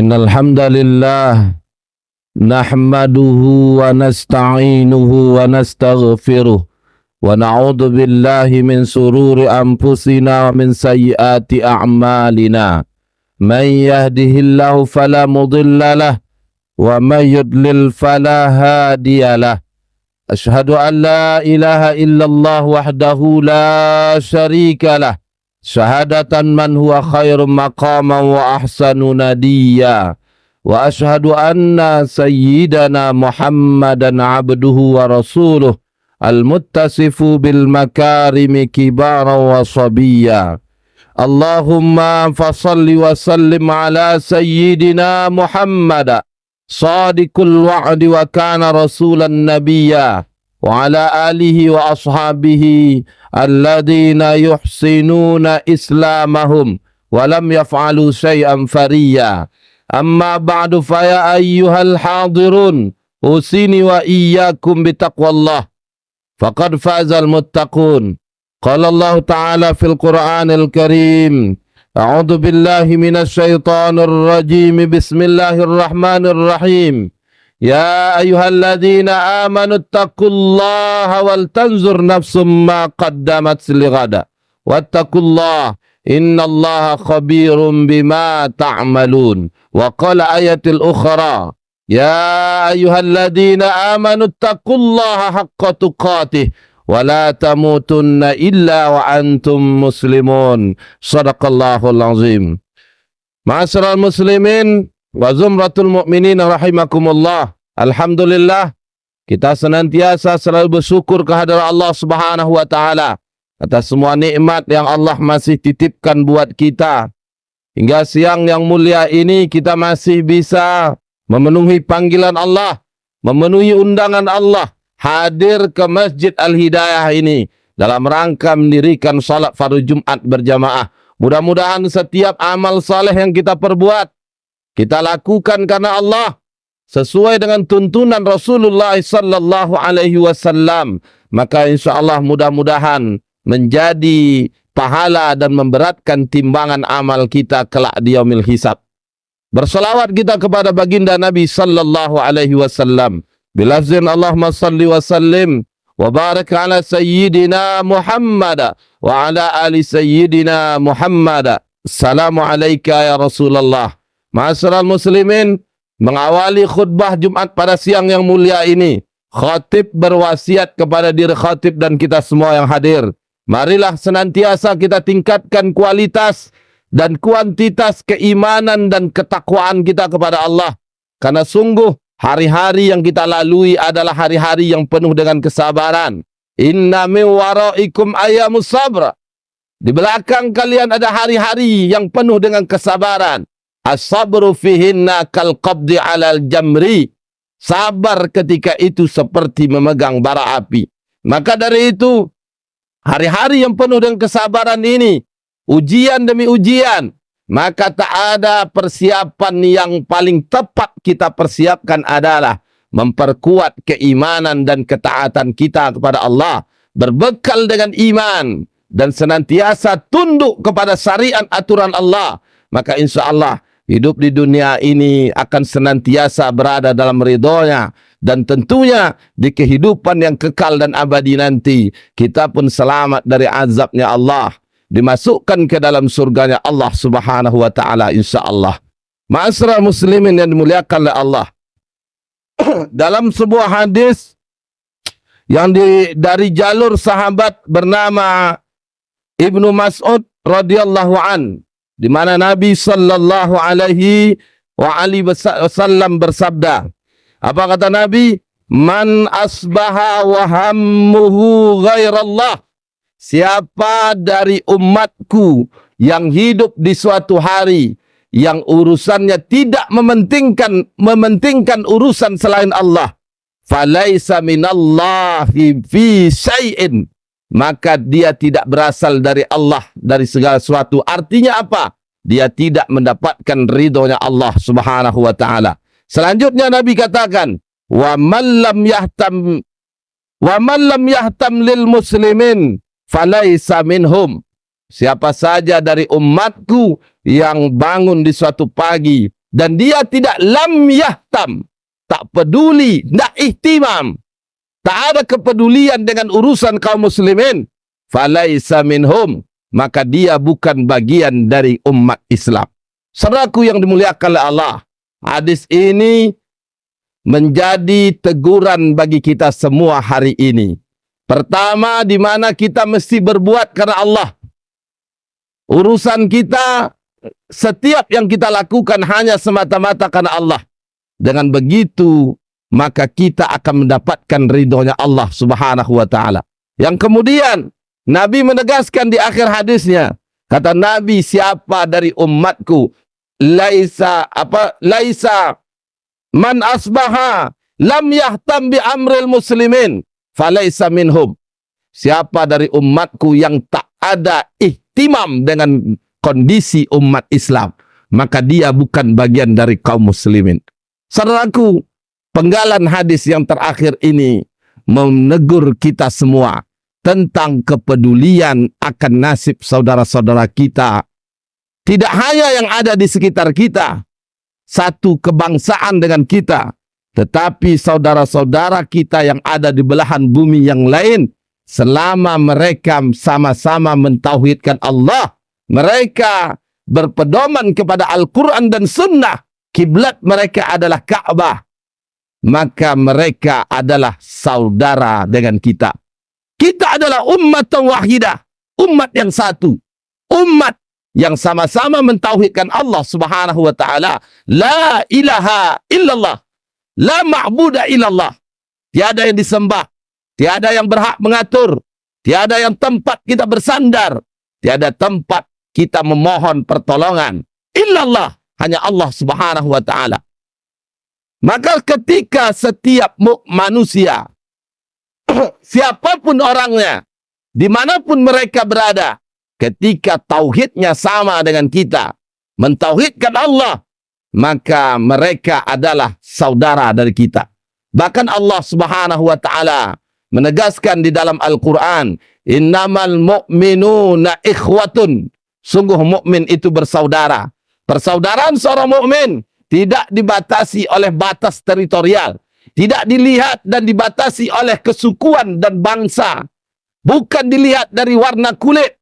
Innal hamdalillah nahmaduhu wa nasta'inuhu wa nastaghfiruh wa na'udzu billahi min sururi anfusina wa min sayyiati a'malina. Man yahdihillahu fala mudilla lahu wa man yudlil fala hadiya lahu. Ashhadu an la ilaha illallah wahdahu la syarika lahu. Syahadatan man huwa khairum maqaman wa ahsanu nadiya. Wa ashhadu anna sayyidana Muhammadan abduhu wa rasuluh al-muttasifu bil makarimi kibaran wa sabiyya. Allahumma fasalli wa sallim ala sayyidina Muhammad sadiqul wa'di wa kana rasulan nabiyya wa ala alihi wa ashabihi alladhina yuhsinuna islamahum wa lam yaf'alu syai'an fariya. Amma ba'du fa ya ayyuhal hadirun usini wa iyyakum bitaqwallah faqad fazal muttaqun. Qala Allah ta'ala fil Qur'anil Karim, a'udzu billahi minasy syaithanir rajim, bismillahirrahmanirrahim. Ya ayyuhalladzina amanu taqullaha wal tanzur nafsum ma qaddamat lighada wattaqullaha innallaha khabirum bima ta'malun. Wa qala ayatil ukhra, ya ayyuhalladzina amanu taqullaha haqqa tuqatih wa la tamutunna illa wa antum muslimun. Shadaqallahul azim. Ma'asyiral muslimin wa zumratul mu'minin rahimakumullah. Alhamdulillah, kita senantiasa selalu bersyukur kehadirat Allah Subhanahu wa taala atas semua nikmat yang Allah masih titipkan buat kita. Hingga siang yang mulia ini kita masih bisa memenuhi panggilan Allah, memenuhi undangan Allah, hadir ke Masjid Al-Hidayah ini dalam rangka mendirikan salat fardu Jumat berjamaah. Mudah-mudahan setiap amal saleh yang kita perbuat kita lakukan karena Allah, sesuai dengan tuntunan Rasulullah sallallahu alaihi wasallam, maka insyaallah mudah-mudahan menjadi pahala dan memberatkan timbangan amal kita kelak di yaumil hisab. Berselawat kita kepada baginda Nabi sallallahu alaihi wasallam bilafzin Allahumma salli wa sallim wa barik ala sayyidina Muhammad wa ala ali sayyidina Muhammad. Assalamu alayka ya Rasulullah. Ma'asyiral muslimin, mengawali khutbah Jumat pada siang yang mulia ini, khatib berwasiat kepada diri khatib dan kita semua yang hadir. Marilah senantiasa kita tingkatkan kualitas dan kuantitas keimanan dan ketakwaan kita kepada Allah. Karena sungguh hari-hari yang kita lalui adalah hari-hari yang penuh dengan kesabaran. Inna min waraikum ayyamus sabr. Di belakang kalian ada hari-hari yang penuh dengan kesabaran. As-sabru fihinna kal qabdi 'alal jamri. Sabar ketika itu seperti memegang bara api. Maka dari itu, hari-hari yang penuh dengan kesabaran ini, ujian demi ujian, maka tak ada persiapan yang paling tepat kita persiapkan adalah memperkuat keimanan dan ketaatan kita kepada Allah, berbekal dengan iman dan senantiasa tunduk kepada syariat aturan Allah. Maka insya Allah hidup di dunia ini akan senantiasa berada dalam ridhonya. Dan tentunya di kehidupan yang kekal dan abadi nanti, kita pun selamat dari azabnya Allah, dimasukkan ke dalam surganya Allah Subhanahu wa ta'ala insya Allah. Ma'asyiral muslimin yang dimuliakan oleh Allah, dalam sebuah hadis yang dari jalur sahabat bernama Ibnu Mas'ud radhiyallahu an, di mana Nabi sallallahu alaihi wasallam bersabda, apa kata Nabi? Man asbaha wa hammuhu ghairallah. Siapa dari umatku yang hidup di suatu hari yang urusannya tidak mementingkan urusan selain Allah, falaisa minallahi fi syai'in, maka dia tidak berasal dari Allah dari segala sesuatu. Artinya apa? Dia tidak mendapatkan ridhonya Allah Subhanahu wa taala. Selanjutnya Nabi katakan, wa man lam yahtam lil muslimin falaisa minhum. Siapa saja dari umatku yang bangun di suatu pagi dan dia tidak lam yahtam, tak peduli, tak ihtimam, tak ada kepedulian dengan urusan kaum muslimin, falaisa minhum, maka dia bukan bagian dari umat Islam. Saudaraku yang dimuliakan oleh Allah, hadis ini menjadi teguran bagi kita semua hari ini. Pertama, di mana kita mesti berbuat karena Allah. Urusan kita, setiap yang kita lakukan hanya semata-mata karena Allah. Dengan begitu, maka kita akan mendapatkan ridhonya Allah Subhanahu wa ta'ala. Yang kemudian, Nabi menegaskan di akhir hadisnya, kata Nabi, siapa dari umatku, laisa man asbaha lam yahtam bi amril muslimin falaisa minhum. Siapa dari umatku yang tak ada ihtimam dengan kondisi umat Islam, maka dia bukan bagian dari kaum muslimin. Saudaraku, penggalan hadis yang terakhir ini menegur kita semua tentang kepedulian akan nasib saudara-saudara kita. Tidak hanya yang ada di sekitar kita, satu kebangsaan dengan kita, tetapi saudara-saudara kita yang ada di belahan bumi yang lain, selama mereka sama-sama mentauhidkan Allah, mereka berpedoman kepada Al-Quran dan Sunnah, kiblat mereka adalah Ka'bah, maka mereka adalah saudara dengan kita. Kita adalah umat wahidah, umat yang satu, umat yang sama-sama mentauhidkan Allah Subhanahu wa ta'ala. La ilaha illallah, la ma'buda illallah. Tiada yang disembah, tiada yang berhak mengatur, tiada yang tempat kita bersandar, tiada tempat kita memohon pertolongan. Illallah, hanya Allah Subhanahu wa ta'ala. Maka ketika setiap manusia, siapapun orangnya, dimanapun mereka berada, ketika tauhidnya sama dengan kita, mentauhidkan Allah, maka mereka adalah saudara dari kita. Bahkan Allah Subhanahu wa ta'ala menegaskan di dalam Al-Quran, innamal mu'minuna ikhwatun, sungguh mukmin itu bersaudara. Persaudaraan seorang mukmin tidak dibatasi oleh batas teritorial, tidak dilihat dan dibatasi oleh kesukuan dan bangsa, bukan dilihat dari warna kulit,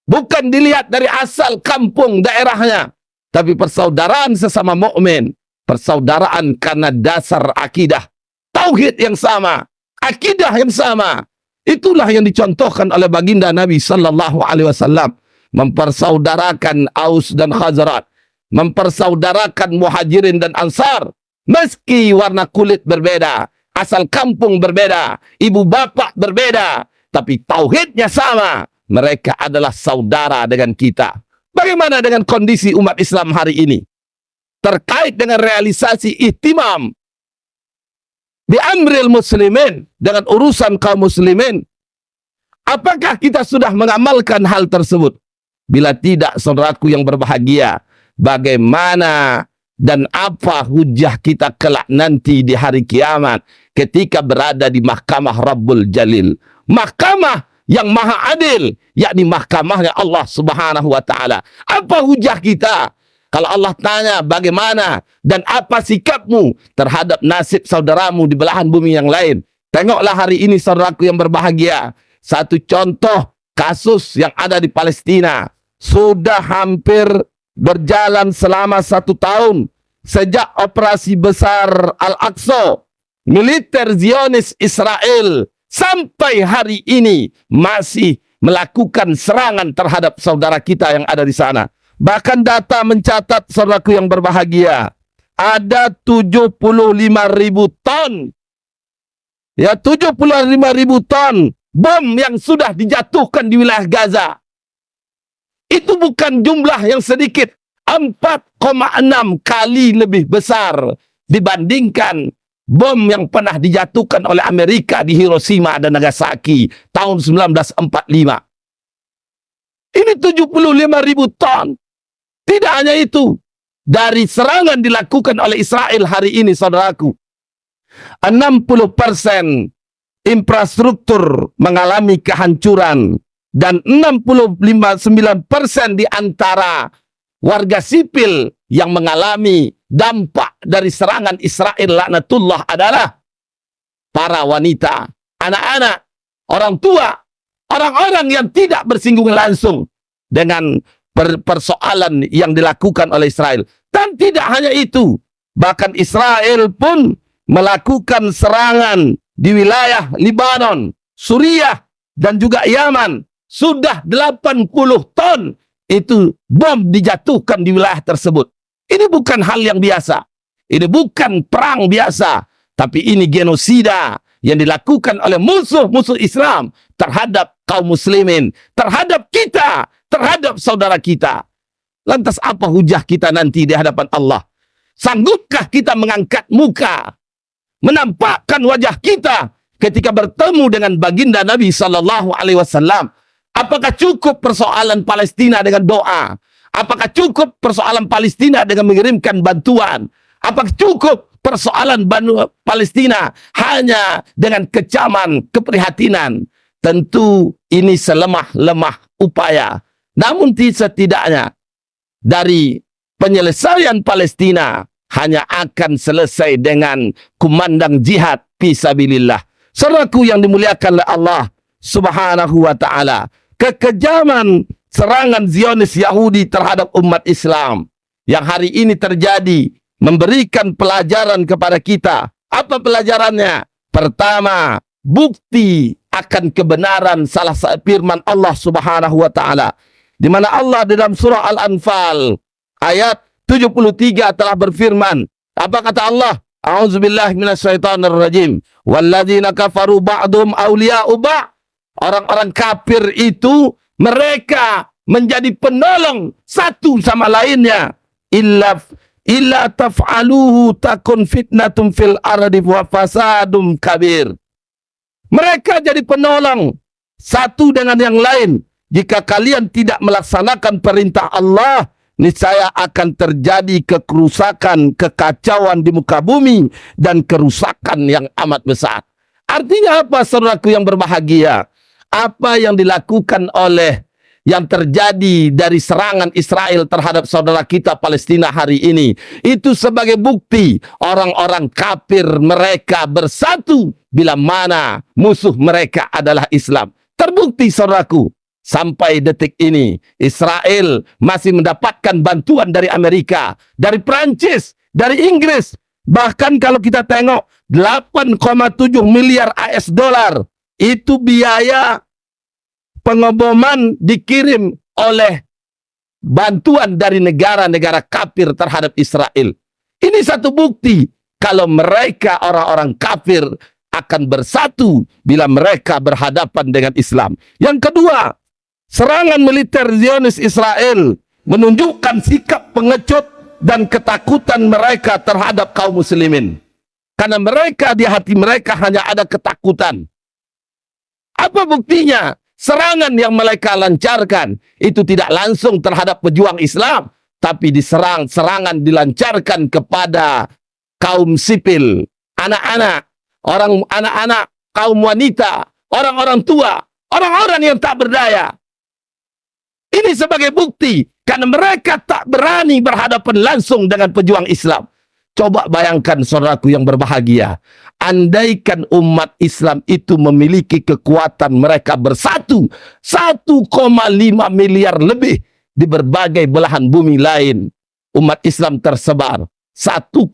bukan dilihat dari asal kampung daerahnya, tapi persaudaraan sesama mukmin, persaudaraan karena dasar akidah, tauhid yang sama, akidah yang sama. Itulah yang dicontohkan oleh baginda Nabi sallallahu alaihi wasallam, mempersaudarakan Aus dan Khazraj, mempersaudarakan Muhajirin dan Ansar, meski warna kulit berbeda, asal kampung berbeda, ibu bapak berbeda, tapi tauhidnya sama. Mereka adalah saudara dengan kita. Bagaimana dengan kondisi umat Islam hari ini? Terkait dengan realisasi ihtimam bi amril muslimin, dengan urusan kaum muslimin, apakah kita sudah mengamalkan hal tersebut? Bila tidak, saudaraku yang berbahagia, bagaimana dan apa hujah kita kelak nanti di hari kiamat ketika berada di mahkamah Rabbul Jalil, mahkamah yang maha adil, yakni mahkamahnya Allah Subhanahu wa ta'ala. Apa hujah kita kalau Allah tanya bagaimana dan apa sikapmu terhadap nasib saudaramu di belahan bumi yang lain? Tengoklah hari ini saudaraku yang berbahagia, satu contoh kasus yang ada di Palestina. Sudah hampir berjalan selama 1 tahun sejak operasi besar Al-Aqsa, militer Zionis Israel sampai hari ini masih melakukan serangan terhadap saudara kita yang ada di sana. Bahkan data mencatat, saudaraku yang berbahagia, ada 75.000 ton, ya 75.000 ton bom yang sudah dijatuhkan di wilayah Gaza. Itu bukan jumlah yang sedikit, 4,6 kali lebih besar dibandingkan bom yang pernah dijatuhkan oleh Amerika di Hiroshima dan Nagasaki tahun 1945. Ini 75.000 ton. Tidak hanya itu, dari serangan dilakukan oleh Israel hari ini, saudaraku, 60% infrastruktur mengalami kehancuran, dan 69% di antara warga sipil yang mengalami dampak dari serangan Israel laknatullah adalah para wanita, anak-anak, orang tua, orang-orang yang tidak bersinggungan langsung dengan persoalan yang dilakukan oleh Israel. Dan tidak hanya itu, bahkan Israel pun melakukan serangan di wilayah Lebanon, Suriah, dan juga Yaman. Sudah 80 ton itu bom dijatuhkan di wilayah tersebut. Ini bukan hal yang biasa. Ini bukan perang biasa. Tapi ini genosida yang dilakukan oleh musuh-musuh Islam terhadap kaum muslimin, terhadap kita, terhadap saudara kita. Lantas apa hujah kita nanti di hadapan Allah? Sanggupkah kita mengangkat muka, menampakkan wajah kita ketika bertemu dengan baginda Nabi SAW? Apakah cukup persoalan Palestina dengan doa? Apakah cukup persoalan Palestina dengan mengirimkan bantuan? Apakah cukup persoalan Palestina hanya dengan kecaman, keprihatinan? Tentu ini selemah-lemah upaya. Namun setidaknya dari penyelesaian Palestina hanya akan selesai dengan kumandang jihad fisabilillah. Saudaraku yang dimuliakan oleh Allah Subhanahu wa ta'ala, kekejaman serangan Zionis Yahudi terhadap umat Islam yang hari ini terjadi memberikan pelajaran kepada kita. Apa pelajarannya? Pertama, bukti akan kebenaran salah satu firman Allah Subhanahu wa ta'ala, di mana Allah dalam surah Al-Anfal ayat 73 telah berfirman. Apa kata Allah? A'udzubillahi minasyaitonirrajim. Walladzina kafaru ba'dhum awliya'u ba'. Orang-orang kafir itu mereka menjadi penolong satu sama lainnya. Illa taf'aluhu takun fitnatum fil ardi wa fasadum kabir. Mereka jadi penolong satu dengan yang lain. Jika kalian tidak melaksanakan perintah Allah, niscaya akan terjadi kerusakan, kekacauan di muka bumi, dan kerusakan yang amat besar. Artinya apa, saudaraku yang berbahagia? Apa yang dilakukan oleh yang terjadi dari serangan Israel terhadap saudara kita Palestina hari ini, itu sebagai bukti orang-orang kafir mereka bersatu bila mana musuh mereka adalah Islam. Terbukti, saudaraku, sampai detik ini Israel masih mendapatkan bantuan dari Amerika, dari Prancis, dari Inggris. Bahkan kalau kita tengok 8,7 miliar AS dolar itu biaya pengeboman dikirim oleh bantuan dari negara-negara kafir terhadap Israel. Ini satu bukti kalau mereka orang-orang kafir akan bersatu bila mereka berhadapan dengan Islam. Yang kedua, serangan militer Zionis Israel menunjukkan sikap pengecut dan ketakutan mereka terhadap kaum muslimin. Karena mereka, di hati mereka hanya ada ketakutan. Apa buktinya? Serangan yang mereka lancarkan itu tidak langsung terhadap pejuang Islam, tapi serangan dilancarkan kepada kaum sipil, anak-anak, kaum wanita, orang-orang tua, orang-orang yang tak berdaya. Ini sebagai bukti karena mereka tak berani berhadapan langsung dengan pejuang Islam. Coba bayangkan, saudaraku yang berbahagia, andaikan umat Islam itu memiliki kekuatan mereka bersatu 1,5 miliar lebih di berbagai belahan bumi lain. Umat Islam tersebar 1,5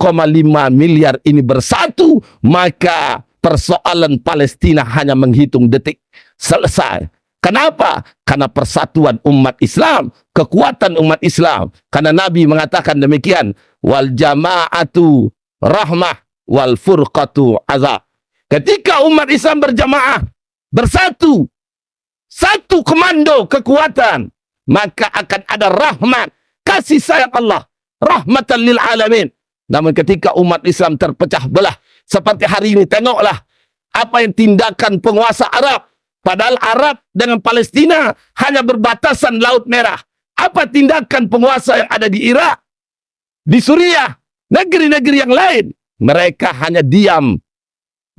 miliar ini bersatu, maka persoalan Palestina hanya menghitung detik selesai. Kenapa? Karena persatuan umat Islam, kekuatan umat Islam. Karena Nabi mengatakan demikian, wal jama'atu rahmah wal furqatu azab. Ketika umat Islam berjamaah, bersatu, satu komando kekuatan, maka akan ada rahmat, kasih sayang Allah, rahmatan lil alamin. Namun ketika umat Islam terpecah belah, seperti hari ini, tengoklah apa yang tindakan penguasa Arab. Padahal Arab dengan Palestina hanya berbatasan Laut Merah. Apa tindakan penguasa yang ada di Irak, di Suriah, negeri-negeri yang lain? Mereka hanya diam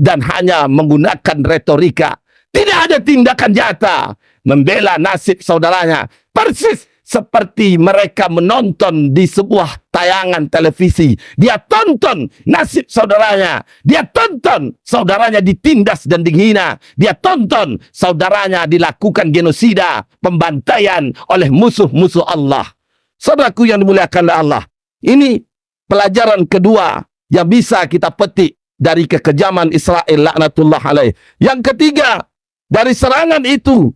dan hanya menggunakan retorika. Tidak ada tindakan nyata membela nasib saudaranya. Persis seperti mereka menonton di sebuah tayangan televisi. Dia tonton nasib saudaranya. Dia tonton saudaranya ditindas dan dihina. Dia tonton saudaranya dilakukan genosida, pembantaian oleh musuh-musuh Allah. Saudaraku yang dimuliakan oleh Allah, ini pelajaran kedua yang bisa kita petik dari kekejaman Israel laknatullah alaih. Yang ketiga, dari serangan itu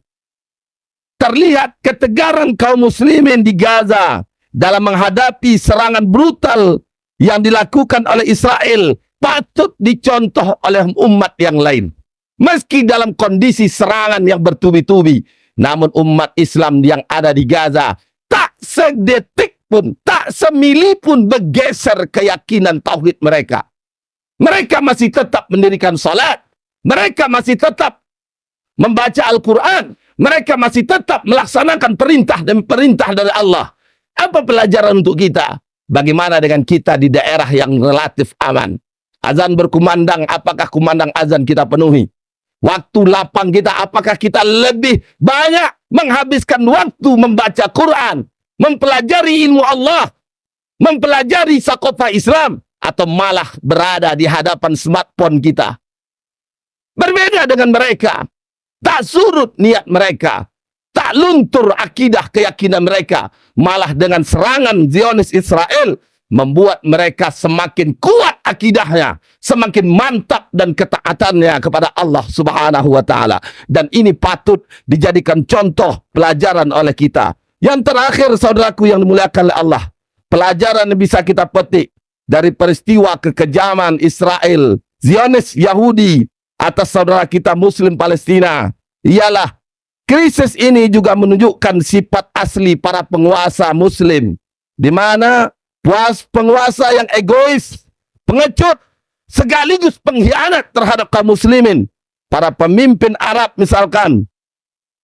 terlihat ketegaran kaum muslimin di Gaza dalam menghadapi serangan brutal yang dilakukan oleh Israel, patut dicontoh oleh umat yang lain. Meski dalam kondisi serangan yang bertubi-tubi, namun umat Islam yang ada di Gaza tak sedetik pun, tak semili pun bergeser keyakinan tauhid mereka. Mereka masih tetap mendirikan salat, mereka masih tetap membaca Al-Quran, mereka masih tetap melaksanakan perintah dan perintah dari Allah. Apa pelajaran untuk kita? Bagaimana dengan kita di daerah yang relatif aman? Azan berkumandang, apakah kumandang azan kita penuhi? Waktu lapang kita, apakah kita lebih banyak menghabiskan waktu membaca Quran, mempelajari ilmu Allah, mempelajari sakofah Islam, atau malah berada di hadapan smartphone kita? Berbeda dengan mereka. Tak surut niat mereka, tak luntur akidah keyakinan mereka, malah dengan serangan Zionis Israel membuat mereka semakin kuat akidahnya, semakin mantap dan ketaatannya kepada Allah Subhanahu wa taala. Dan ini patut dijadikan contoh pelajaran oleh kita. Yang terakhir, saudaraku yang dimuliakan oleh Allah, pelajaran yang bisa kita petik dari peristiwa kekejaman Israel, Zionis Yahudi atas saudara kita Muslim Palestina ialah krisis ini juga menunjukkan sifat asli para penguasa Muslim, di mana penguasa yang egois, pengecut, sekaligus pengkhianat terhadap kaum muslimin. Para pemimpin Arab misalkan,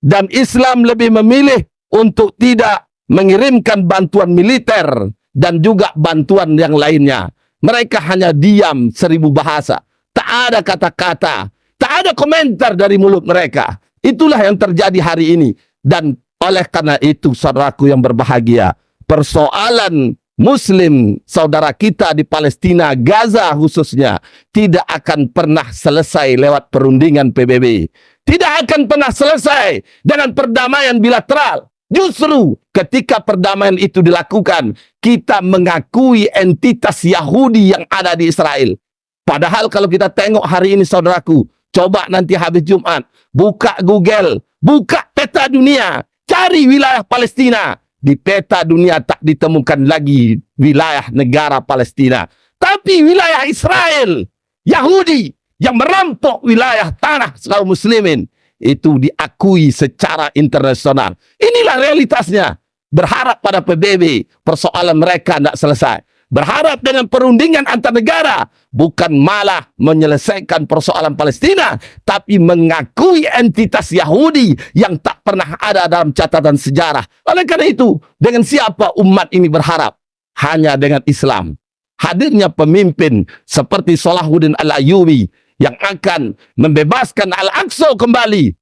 dan Islam lebih memilih untuk tidak mengirimkan bantuan militer dan juga bantuan yang lainnya. Mereka hanya diam 1000 bahasa. Tak ada kata-kata, tak ada komentar dari mulut mereka. Itulah yang terjadi hari ini. Dan oleh karena itu, saudaraku yang berbahagia, persoalan Muslim saudara kita di Palestina, Gaza khususnya, tidak akan pernah selesai lewat perundingan PBB. Tidak akan pernah selesai dengan perdamaian bilateral. Justru ketika perdamaian itu dilakukan, kita mengakui entitas Yahudi yang ada di Israel. Padahal kalau kita tengok hari ini, saudaraku, coba nanti habis Jumat, buka Google, buka peta dunia, cari wilayah Palestina. Di peta dunia tak ditemukan lagi wilayah negara Palestina, tapi wilayah Israel, Yahudi yang merampok wilayah tanah kaum muslimin, itu diakui secara internasional. Inilah realitasnya. Berharap pada PBB, persoalan mereka tidak selesai. Berharap dengan perundingan antar negara, bukan malah menyelesaikan persoalan Palestina, tapi mengakui entitas Yahudi yang tak pernah ada dalam catatan sejarah. Oleh karena itu, dengan siapa umat ini berharap? Hanya dengan Islam. Hadirnya pemimpin seperti Salahuddin Al-Ayyubi yang akan membebaskan Al-Aqsa kembali.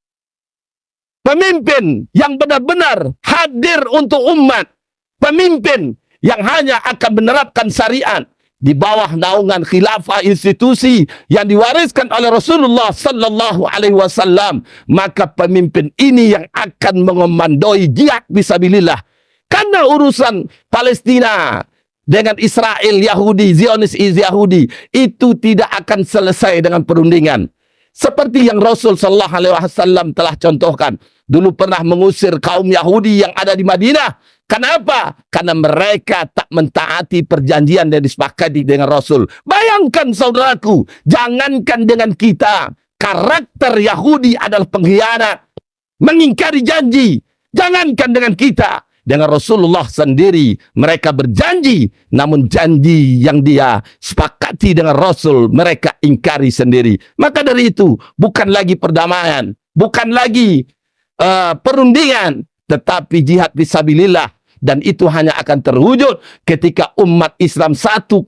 Pemimpin yang benar-benar hadir untuk umat. Pemimpin yang hanya akan menerapkan syariat di bawah naungan khilafah institusi yang diwariskan oleh Rasulullah sallallahu alaihi wasallam, maka pemimpin ini yang akan mengomandoi jihad fisabilillah. Karena urusan Palestina dengan Israel Yahudi, Zionis Yahudi, itu tidak akan selesai dengan perundingan. Seperti yang Rasul sallallahu alaihi wasallam telah contohkan, dulu pernah mengusir kaum Yahudi yang ada di Madinah. Kenapa? Karena mereka tak mentaati perjanjian yang disepakati dengan Rasul. Bayangkan saudaraku, jangankan dengan kita, karakter Yahudi adalah pengkhianat, mengingkari janji. Jangankan dengan kita, dengan Rasulullah sendiri, mereka berjanji, namun janji yang dia sepakati dengan Rasul, mereka ingkari sendiri. Maka dari itu, bukan lagi perdamaian, bukan lagi perundingan, tetapi jihad fisabilillah. Dan itu hanya akan terwujud ketika umat Islam 1,5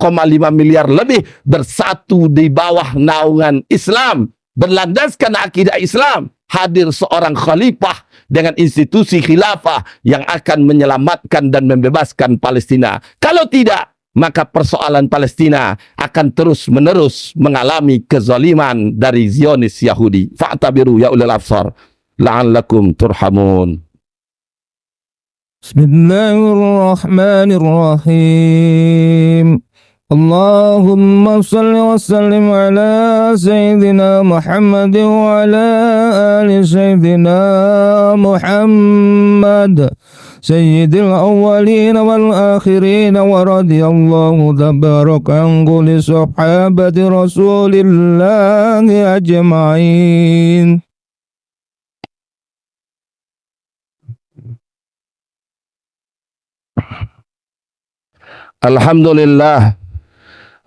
miliar lebih bersatu di bawah naungan Islam, berlandaskan akidah Islam, hadir seorang khalifah dengan institusi khilafah yang akan menyelamatkan dan membebaskan Palestina. Kalau tidak, maka persoalan Palestina akan terus-menerus mengalami kezaliman dari Zionis Yahudi. Fa'tabiru ya ulil absar la'allakum turhamun. Bismillahirrahmanirrahim. Allahumma salli wa sallim ala Sayyidina Muhammad wa ala ali Sayyidina Muhammad Sayyidil awwalin wal akhirin wa radiyallahu tabaraka an kulli sahabati Rasulillahi ajma'in. Alhamdulillah.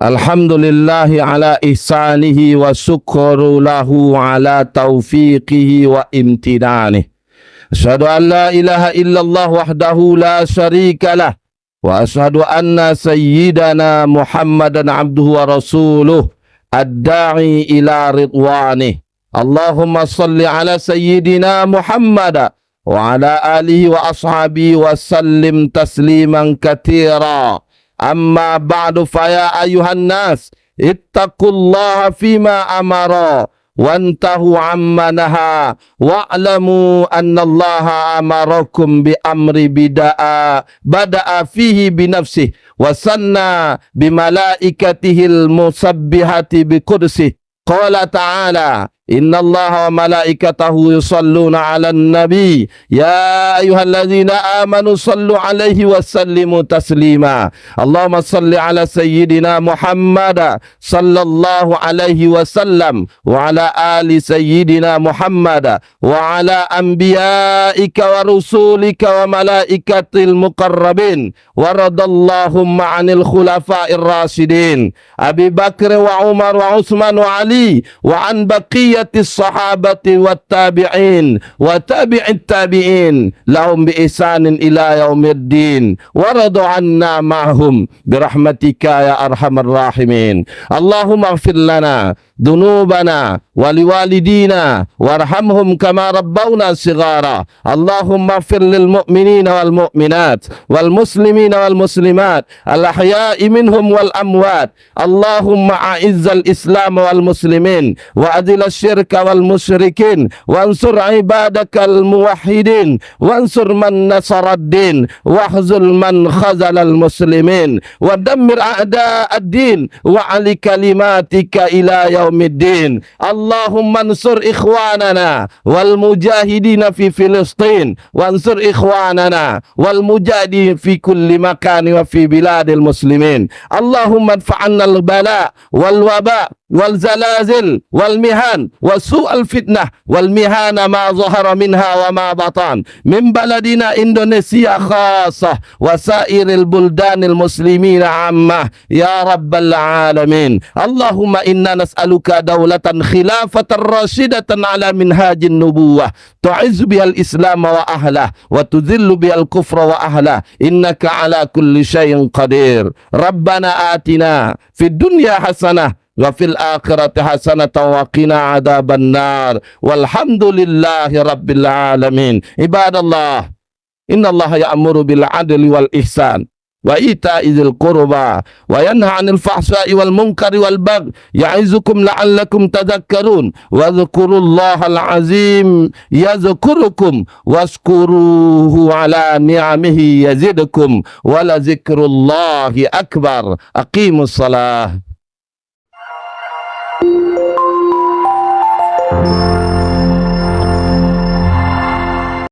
Alhamdulillahi ala ihsanihi wa syukru lahu ala taufiqihi wa imtinanih. Asyhadu an la ilaha illallah wahdahu la syarika lah. Wa asyhadu anna sayyidana Muhammadan abduhu wa rasuluh ad-da'i ila ridwanih. Allahumma salli ala sayyidina Muhammad wa ala alihi wa ashabihi wa sallim tasliman katira. Amma ba'du faya ayuhan nas ittaqullaha fima amara wantahu amma naha wa'lamu annallaha amarakum bi amri bada'a fihi bi nafsihi wa sanna bi malaikatihil musabbihati bi qudsihi. Qala ta'ala innallaha wa malaikatahu yusalluna 'alan nabi ya ayyuhalladzina amanu sallu 'alaihi wa sallimu taslima. Allahumma salli 'ala sayyidina Muhammad sallallahu alaihi wasallam wa 'ala ali sayyidina Muhammad wa 'ala anbiya'ika wa rusulika wa malaikatil muqarrabin wa radallahumma 'anil khulafa'ir rasyidin Abi Bakr wa Umar wa Utsman wa Ali wa an baqiyatis sahabati wat tabi'in wa tabi'it tabi'in lahum bi ihsanin ila yaumiddin wa radu 'anna ma'hum bi rahmatika ya arhamar rahimin. Allahumma ighfir lana dhunubana wa liwalidina warhamhum kama rabbawna shighara. Allahumma ighfir lil mu'minina wal mu'minat wal muslimina wal muslimat al ahya'i minhum wal amwat. Allahumma a'izzal islam wal muslimin wa adil asyirka wal musyrikin wansur ibadakal muwahhidin wansur man nasaraddin wahzul man khazalal muslimin wa dammir a'da ad-din wa ali kalimatika ila yaumiddin. Allahumma ansur ikhwanana wal mujahidina fi Filistin wansur ikhwanana wal mujahidin fi kulli makan wa fi biladil muslimin. Allahumma adfa'anna al bala wal waba wal zalazil wal mihan wa su'al fitnah wal mihana ma zahara minha wa ma batan min baladina Indonesia khasah wa sairil buldanil muslimina ammah ya rabbal alamin. Allahumma inna nas'aluka dawlatan khilafatan rasyidatan ala minhajin nubuwah tu'izzu bihal islam wa ahlah wa tudhillu bihal kufra wa ahlah innaka ala kulli syai'in qadir. Rabbana atina fid dunya hasanah wa fil akhirati hasanatan wa qina adzaban nar walhamdulillahi rabbil alamin. Ibadallah, innallaha ya'muru bil adli wal ihsan wa ita'i dzil qurba wa yanha 'anil fahsya'i wal munkari wal baghi ya'izukum la'allakum tadhakkarun wa dhkurullahal azim yadhkurukum washkuruhu 'ala ni'amihi yazidkum wa la dzikrullahi akbar. Aqimus salah.